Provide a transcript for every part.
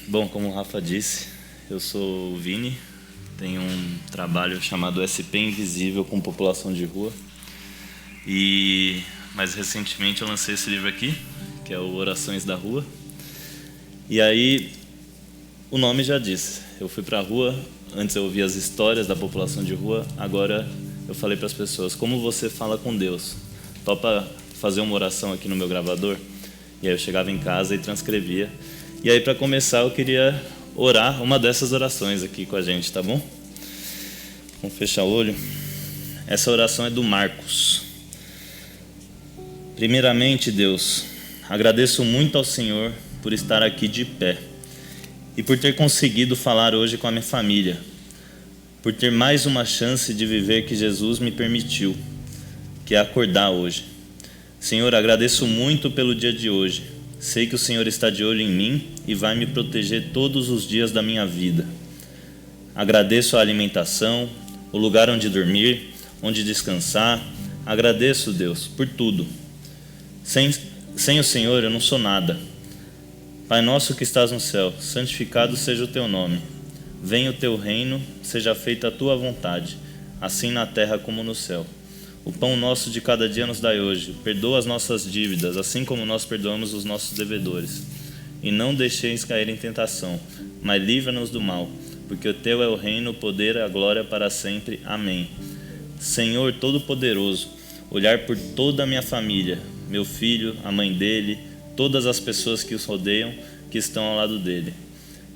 Bom, como o Rafa disse, eu sou o Vini, tenho um trabalho chamado SP Invisível com população de rua. E mais recentemente eu lancei esse livro aqui, que é o Orações da Rua. E aí, o nome já diz, eu fui para a rua, antes eu ouvia as histórias da população de rua, agora eu falei para as pessoas, como você fala com Deus? Topa fazer uma oração aqui no meu gravador? E aí eu chegava em casa e transcrevia. E aí, para começar, eu queria orar uma dessas orações aqui com a gente, tá bom? Vamos fechar o olho. Essa oração é do Marcos. Primeiramente, Deus, agradeço muito ao Senhor por estar aqui de pé e por ter conseguido falar hoje com a minha família, por ter mais uma chance de viver que Jesus me permitiu, que é acordar hoje. Senhor, agradeço muito pelo dia de hoje. Sei que o Senhor está de olho em mim e vai me proteger todos os dias da minha vida. Agradeço a alimentação, o lugar onde dormir, onde descansar. Agradeço, Deus, por tudo. Sem o Senhor eu não sou nada. Pai nosso que estás no céu, santificado seja o teu nome. Venha o teu reino, seja feita a tua vontade, assim na terra como no céu. O pão nosso de cada dia nos dai hoje. Perdoa as nossas dívidas, assim como nós perdoamos os nossos devedores. E não deixeis cair em tentação, mas livra-nos do mal, porque o teu é o reino, o poder e a glória para sempre. Amém. Senhor Todo-Poderoso, olhar por toda a minha família, meu filho, a mãe dele, todas as pessoas que os rodeiam, que estão ao lado dele.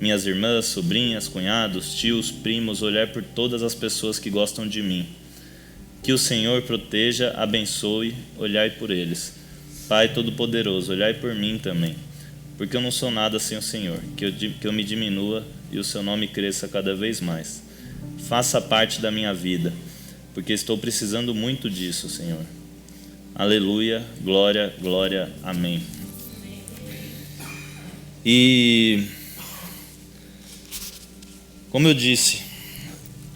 Minhas irmãs, sobrinhas, cunhados, tios, primos, olhar por todas as pessoas que gostam de mim. Que o Senhor proteja, abençoe, olhai por eles. Pai Todo-Poderoso, olhai por mim também, porque eu não sou nada sem o Senhor, que eu me diminua e o seu nome cresça cada vez mais. Faça parte da minha vida, porque estou precisando muito disso, Senhor. Aleluia, glória, glória, amém. E, como eu disse,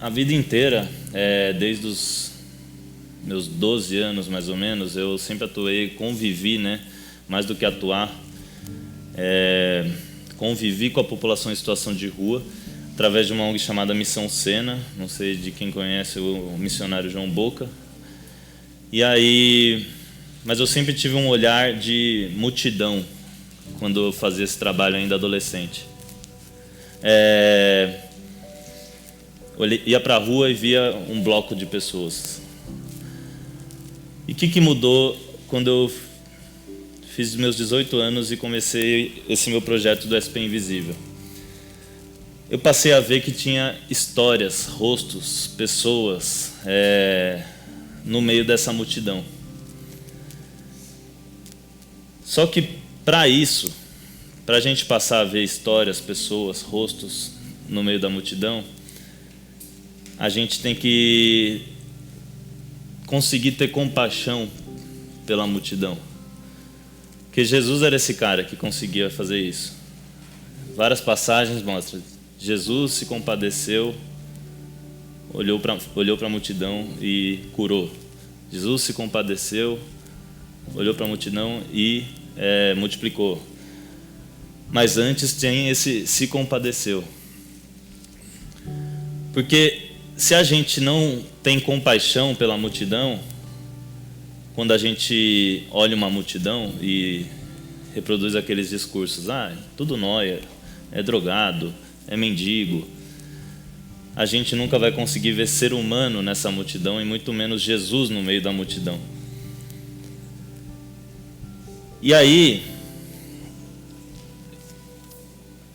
a vida inteira, desde os meus 12 anos mais ou menos, eu sempre atuei, convivi, mais do que atuar, convivi com a população em situação de rua, através de uma ONG chamada Missão Sena, não sei de quem conhece o missionário João Boca. E aí, mas eu sempre tive um olhar de multidão quando eu fazia esse trabalho ainda adolescente. Ia para a rua e via um bloco de pessoas. E o que mudou quando eu fiz meus 18 anos e comecei esse meu projeto do SP Invisível? Eu passei a ver que tinha histórias, rostos, pessoas no meio dessa multidão. Só que para isso, para a gente passar a ver histórias, pessoas, rostos no meio da multidão, a gente tem que conseguir ter compaixão pela multidão. Porque Jesus era esse cara que conseguia fazer isso. Várias passagens mostram. Jesus se compadeceu, olhou para a multidão e curou. Jesus se compadeceu, olhou para a multidão e multiplicou. Mas antes tem esse se compadeceu. Porque se a gente não tem compaixão pela multidão, quando a gente olha uma multidão e reproduz aqueles discursos, tudo nóia, é drogado, é mendigo, a gente nunca vai conseguir ver ser humano nessa multidão e muito menos Jesus no meio da multidão. E aí,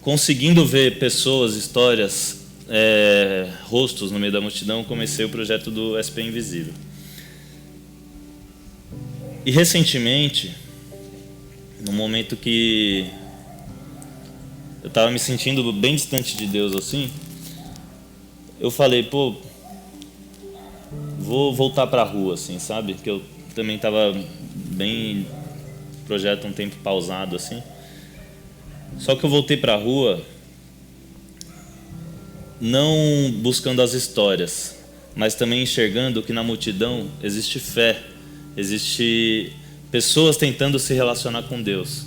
conseguindo ver pessoas, histórias, rostos no meio da multidão, comecei o projeto do SP Invisível. E recentemente, no momento que eu estava me sentindo bem distante de Deus assim, eu falei, vou voltar para a rua, assim, sabe? Que eu também estava bem, projeto um tempo pausado assim. Só que eu voltei para a rua não buscando as histórias, mas também enxergando que na multidão existe fé, existe pessoas tentando se relacionar com Deus.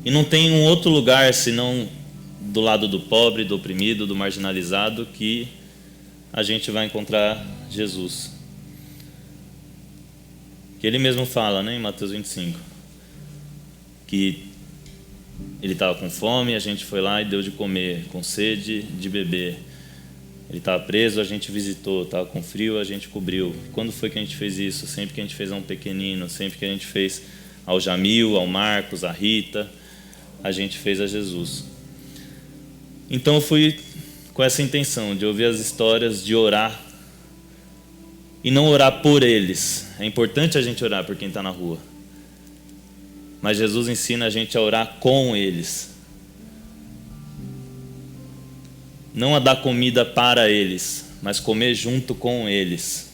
E não tem um outro lugar senão do lado do pobre, do oprimido, do marginalizado, que a gente vai encontrar Jesus. Que ele mesmo fala, né, em Mateus 25, que ele estava com fome, a gente foi lá e deu de comer, com sede, de beber. Ele estava preso, a gente visitou, estava com frio, a gente cobriu. Quando foi que a gente fez isso? Sempre que a gente fez a um pequenino, sempre que a gente fez ao Jamil, ao Marcos, à Rita, a gente fez a Jesus. Então eu fui com essa intenção de ouvir as histórias, de orar, e não orar por eles. É importante a gente orar por quem está na rua, mas Jesus ensina a gente a orar com eles, não a dar comida para eles, mas comer junto com eles,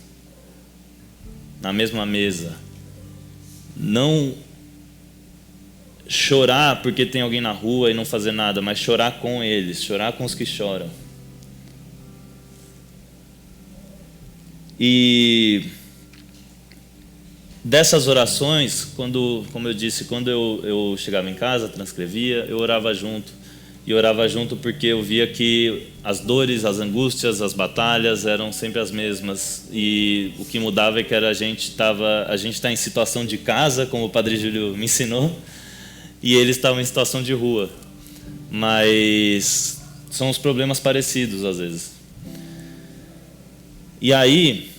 na mesma mesa. Não chorar porque tem alguém na rua e não fazer nada, mas chorar com eles, chorar com os que choram. E dessas orações, como eu disse, quando eu chegava em casa, transcrevia, eu orava junto. E orava junto porque eu via que as dores, as angústias, as batalhas eram sempre as mesmas. E o que mudava é que a gente está em situação de casa, como o Padre Júlio me ensinou, e eles estavam em situação de rua. Mas são os problemas parecidos às vezes. E aí,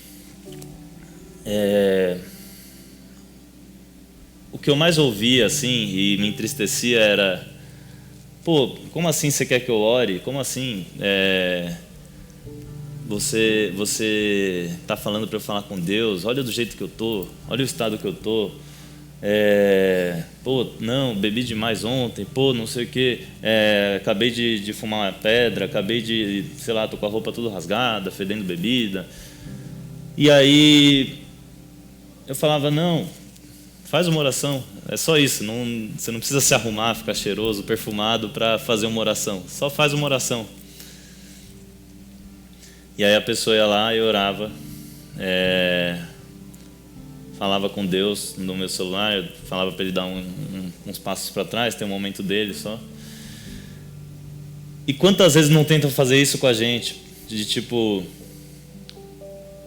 o que eu mais ouvia assim e me entristecia era: pô, como assim você quer que eu ore? Como assim? Você está falando para eu falar com Deus? Olha do jeito que eu tô, olha o estado que eu tô. Pô, não, bebi demais ontem, pô, não sei o que, acabei de fumar uma pedra, acabei de, sei lá, tô com a roupa toda rasgada, fedendo bebida. E aí eu falava: não, faz uma oração, é só isso, você não precisa se arrumar, ficar cheiroso, perfumado para fazer uma oração, só faz uma oração. E aí a pessoa ia lá e orava, falava com Deus no meu celular, eu falava para ele dar uns passos para trás, tem um momento dele só. E quantas vezes não tentam fazer isso com a gente, de tipo: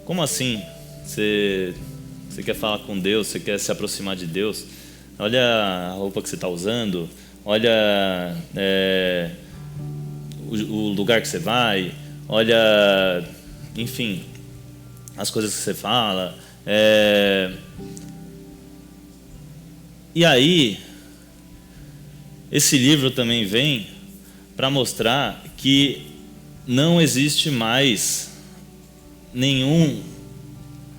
como assim? Você quer falar com Deus, você quer se aproximar de Deus? Olha a roupa que você está usando, olha o lugar que você vai, olha, enfim, as coisas que você fala. E aí, esse livro também vem para mostrar que não existe mais nenhum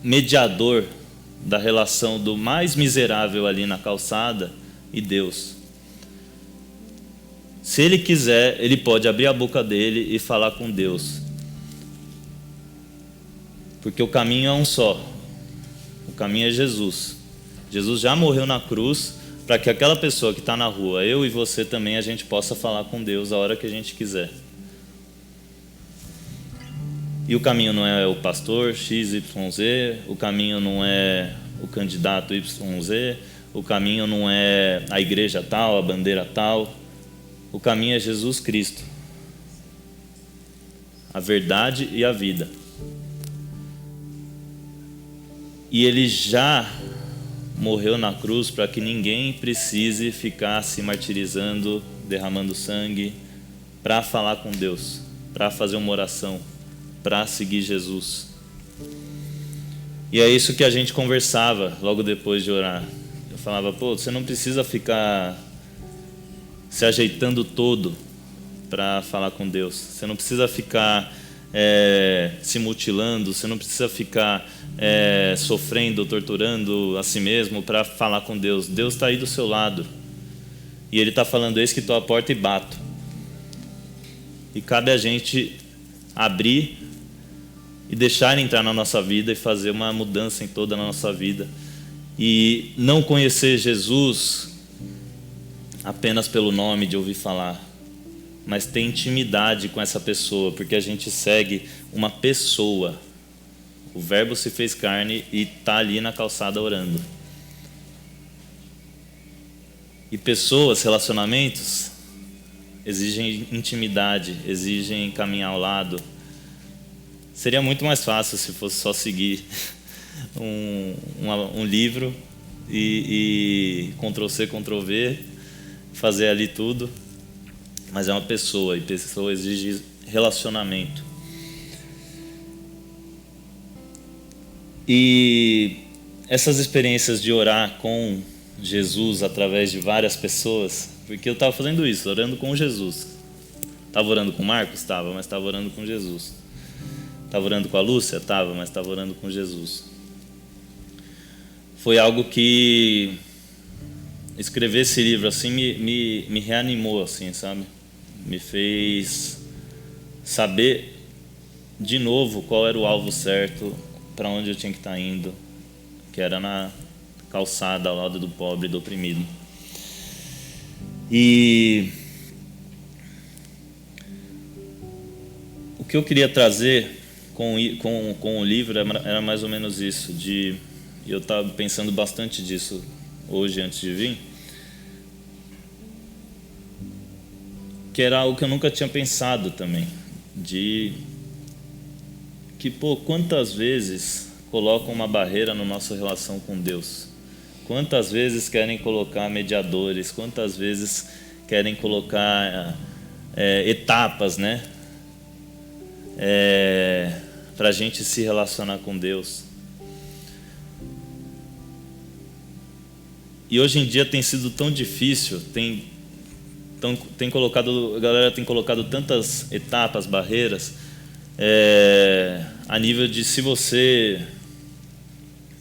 mediador da relação do mais miserável ali na calçada e Deus. Se ele quiser, ele pode abrir a boca dele e falar com Deus, porque o caminho é um só. O caminho é Jesus. Jesus já morreu na cruz para que aquela pessoa que está na rua, eu e você também, a gente possa falar com Deus a hora que a gente quiser. E o caminho não é o pastor XYZ, o caminho não é o candidato YZ, o caminho não é a igreja tal, a bandeira tal. O caminho é Jesus Cristo, a verdade e a vida. E ele já morreu na cruz para que ninguém precise ficar se martirizando, derramando sangue, para falar com Deus, para fazer uma oração, para seguir Jesus. E é isso que a gente conversava logo depois de orar. Eu falava: pô, você não precisa ficar se ajeitando todo para falar com Deus. Você não precisa ficar se mutilando, você não precisa ficar sofrendo, torturando a si mesmo para falar com Deus. Deus está aí do seu lado e Ele está falando: eis que estou à porta e bato. E cabe a gente abrir e deixar Ele entrar na nossa vida e fazer uma mudança em toda a nossa vida, e não conhecer Jesus apenas pelo nome, de ouvir falar, mas ter intimidade com essa pessoa, porque a gente segue uma pessoa. O Verbo se fez carne e está ali na calçada orando. E pessoas, relacionamentos, exigem intimidade, exigem caminhar ao lado. Seria muito mais fácil se fosse só seguir um livro e Ctrl+C, Ctrl+V, fazer ali tudo. Mas é uma pessoa, e pessoa exige relacionamento. E essas experiências de orar com Jesus através de várias pessoas, porque eu estava fazendo isso, orando com Jesus. Estava orando com o Marcos? Estava, mas estava orando com Jesus. Estava orando com a Lúcia? Estava, mas estava orando com Jesus. Foi algo que escrever esse livro assim me reanimou, assim, sabe? Me fez saber de novo qual era o alvo certo, para onde eu tinha que estar indo, que era na calçada ao lado do pobre e do oprimido. E o que eu queria trazer com o livro era mais ou menos isso, eu estava pensando bastante disso hoje antes de vir, que era algo que eu nunca tinha pensado também, quantas vezes colocam uma barreira na nossa relação com Deus, quantas vezes querem colocar mediadores, quantas vezes querem colocar etapas, né? Para a gente se relacionar com Deus. E hoje em dia tem sido tão difícil, a galera tem colocado tantas etapas, barreiras, a nível de, se você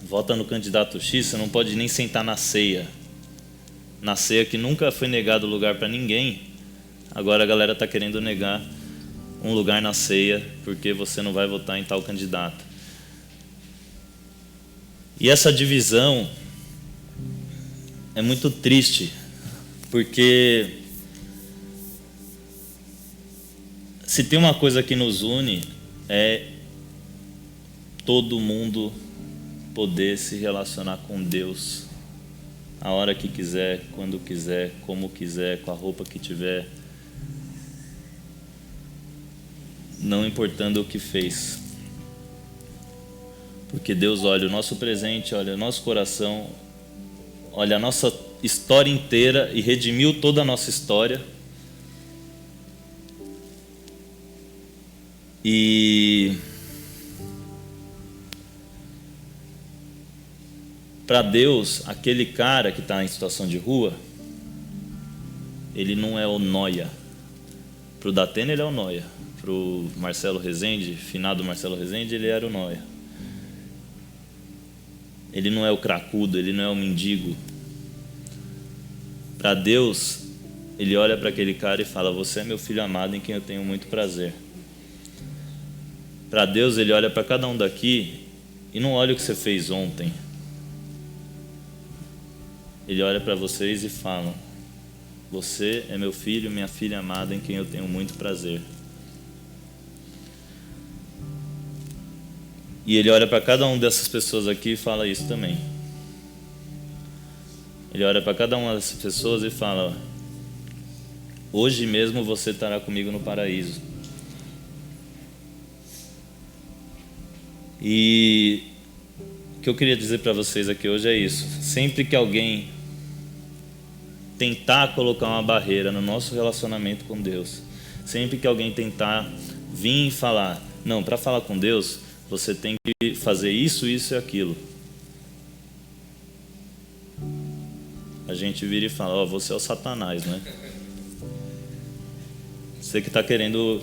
vota no candidato X, você não pode nem sentar na ceia que nunca foi negado lugar para ninguém. Agora a galera está querendo negar um lugar na ceia porque você não vai votar em tal candidato. E essa divisão é muito triste, porque se tem uma coisa que nos une, é todo mundo poder se relacionar com Deus a hora que quiser, quando quiser, como quiser, com a roupa que tiver, não importando o que fez. Porque Deus olha o nosso presente, olha o nosso coração, olha a nossa história inteira e redimiu toda a nossa história. E para Deus, aquele cara que está em situação de rua, ele não é o nóia. Para o Datena ele é o nóia. Para o Marcelo Rezende, finado Marcelo Rezende, ele era o nóia. Ele não é o cracudo, ele não é o mendigo. Para Deus, ele olha para aquele cara e fala: você é meu filho amado em quem eu tenho muito prazer. Para Deus, ele olha para cada um daqui e não olha o que você fez ontem. Ele olha para vocês e fala: você é meu filho, minha filha amada em quem eu tenho muito prazer. E ele olha para cada uma dessas pessoas aqui e fala isso também. Ele olha para cada uma dessas pessoas e fala: hoje mesmo você estará comigo no paraíso. E o que eu queria dizer para vocês aqui hoje é isso: sempre que alguém tentar colocar uma barreira no nosso relacionamento com Deus, sempre que alguém tentar vir e falar: não, para falar com Deus você tem que fazer isso, isso e aquilo, a gente vira e fala: ó, você é o Satanás, né? Você que está querendo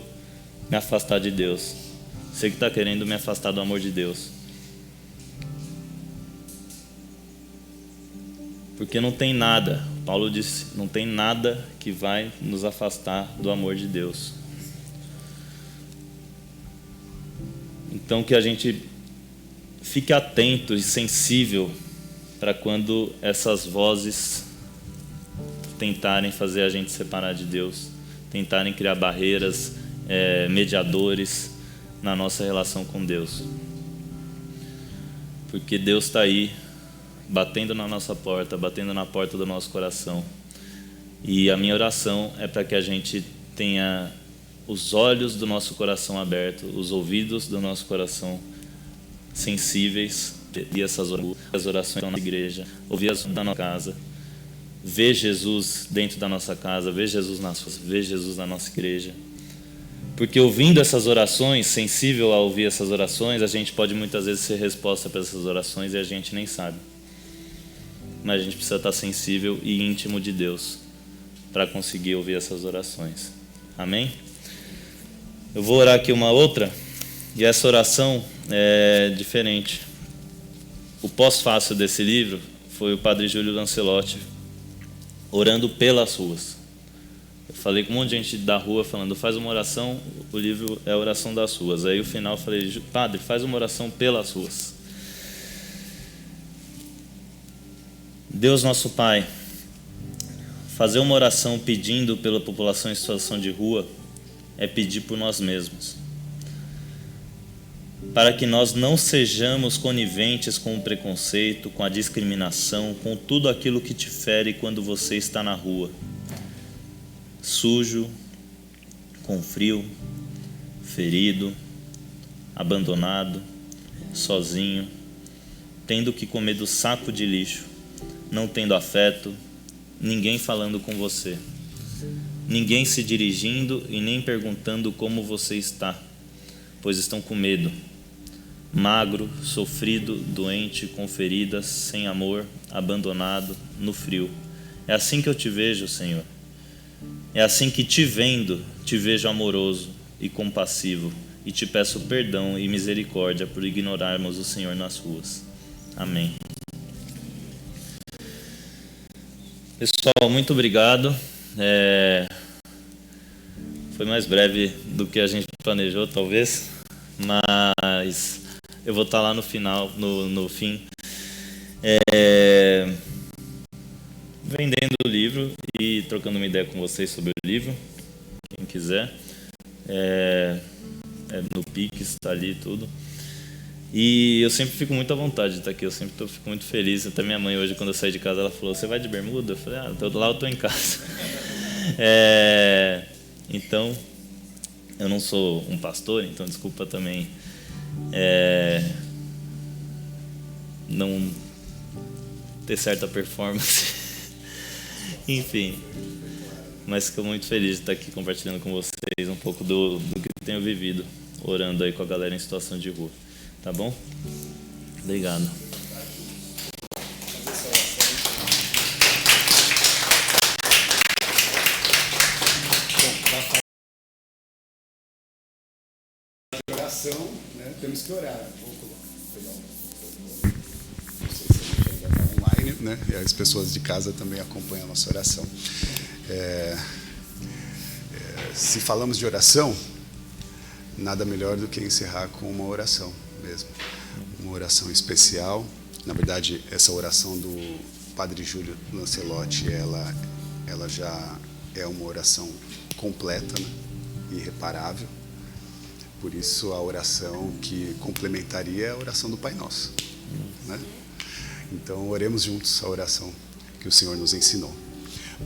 me afastar de Deus, você que está querendo me afastar do amor de Deus. Porque não tem nada, Paulo disse, não tem nada que vai nos afastar do amor de Deus. Então que a gente fique atento e sensível para quando essas vozes tentarem fazer a gente separar de Deus, tentarem criar barreiras, mediadores na nossa relação com Deus. Porque Deus está aí, batendo na nossa porta, batendo na porta do nosso coração, E a minha oração é para que a gente tenha os olhos do nosso coração abertos, os ouvidos do nosso coração sensíveis, e essas orações na igreja, ouvir as da nossa casa, ver Jesus dentro da nossa casa, ver Jesus na nossa igreja. Porque ouvindo essas orações, sensível a ouvir essas orações, a gente pode muitas vezes ser resposta para essas orações e a gente nem sabe. Mas a gente precisa estar sensível e íntimo de Deus para conseguir ouvir essas orações. Amém? Eu vou orar aqui uma outra, e essa oração é diferente. O pós-fácil desse livro foi o Padre Júlio Lancelotti orando pelas ruas. Eu falei com um monte de gente da rua falando, faz uma oração, o livro é a oração das ruas. Aí no final eu falei, Padre, faz uma oração pelas ruas. Deus nosso Pai, fazer uma oração pedindo pela população em situação de rua é pedir por nós mesmos. Para que nós não sejamos coniventes com o preconceito, com a discriminação, com tudo aquilo que te fere quando você está na rua, sujo, com frio, ferido, abandonado, sozinho, tendo que comer do saco de lixo, não tendo afeto, ninguém falando com você, ninguém se dirigindo e nem perguntando como você está, pois estão com medo. Magro, sofrido, doente, com feridas, sem amor, abandonado, no frio. É assim que eu te vejo, Senhor. É assim que te vendo, te vejo amoroso e compassivo, e te peço perdão e misericórdia por ignorarmos o Senhor nas ruas. Amém. Pessoal, muito obrigado. Foi mais breve do que a gente planejou, talvez, mas eu vou estar lá no final, no fim, vendendo o livro e trocando uma ideia com vocês sobre o livro, quem quiser. No Pix, está ali tudo. E eu sempre fico muito à vontade de estar aqui, fico muito feliz. Até minha mãe hoje, quando eu saí de casa, ela falou, você vai de bermuda? Eu falei, lá eu estou em casa. Então, eu não sou um pastor, então desculpa também não ter certa performance. Enfim, mas fico muito feliz de estar aqui compartilhando com vocês um pouco do que tenho vivido, orando aí com a galera em situação de rua. Tá bom? Obrigado. Oração, né? Temos que orar. Vou pegar não sei se a gente ainda está online, né? E as pessoas de casa também acompanham a nossa oração. Se falamos de oração, nada melhor do que encerrar com uma oração mesmo. Uma oração especial. Na verdade, essa oração do Padre Júlio Lancelotti, ela já é uma oração completa, né? Irreparável. Por isso, a oração que complementaria é a oração do Pai Nosso, né? Então, oremos juntos a oração que o Senhor nos ensinou.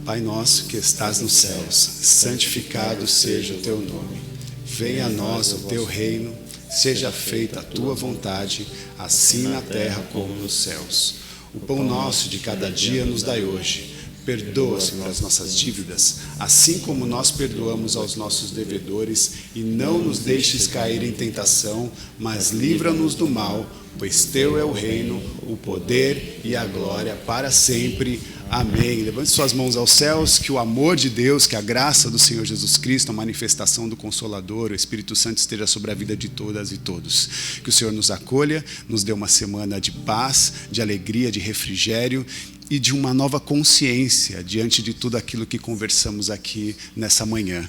Pai nosso que estás nos céus, santificado seja o teu nome. Venha a nós o teu reino, seja feita a tua vontade, assim na terra como nos céus. O pão nosso de cada dia nos dai hoje. Perdoa, Senhor, as nossas dívidas, assim como nós perdoamos aos nossos devedores, e não nos deixes cair em tentação, mas livra-nos do mal, pois teu é o reino, o poder e a glória para sempre. Amém. Levante suas mãos aos céus, que o amor de Deus, que a graça do Senhor Jesus Cristo, a manifestação do Consolador, o Espírito Santo esteja sobre a vida de todas e todos. Que o Senhor nos acolha, nos dê uma semana de paz, de alegria, de refrigério e de uma nova consciência diante de tudo aquilo que conversamos aqui nessa manhã.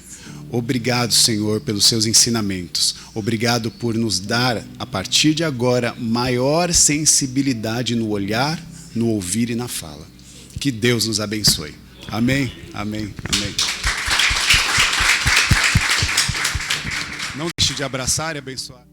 Obrigado, Senhor, pelos seus ensinamentos. Obrigado por nos dar, a partir de agora, maior sensibilidade no olhar, no ouvir e na fala. Que Deus nos abençoe. Amém, amém, amém. Não deixe de abraçar e abençoar.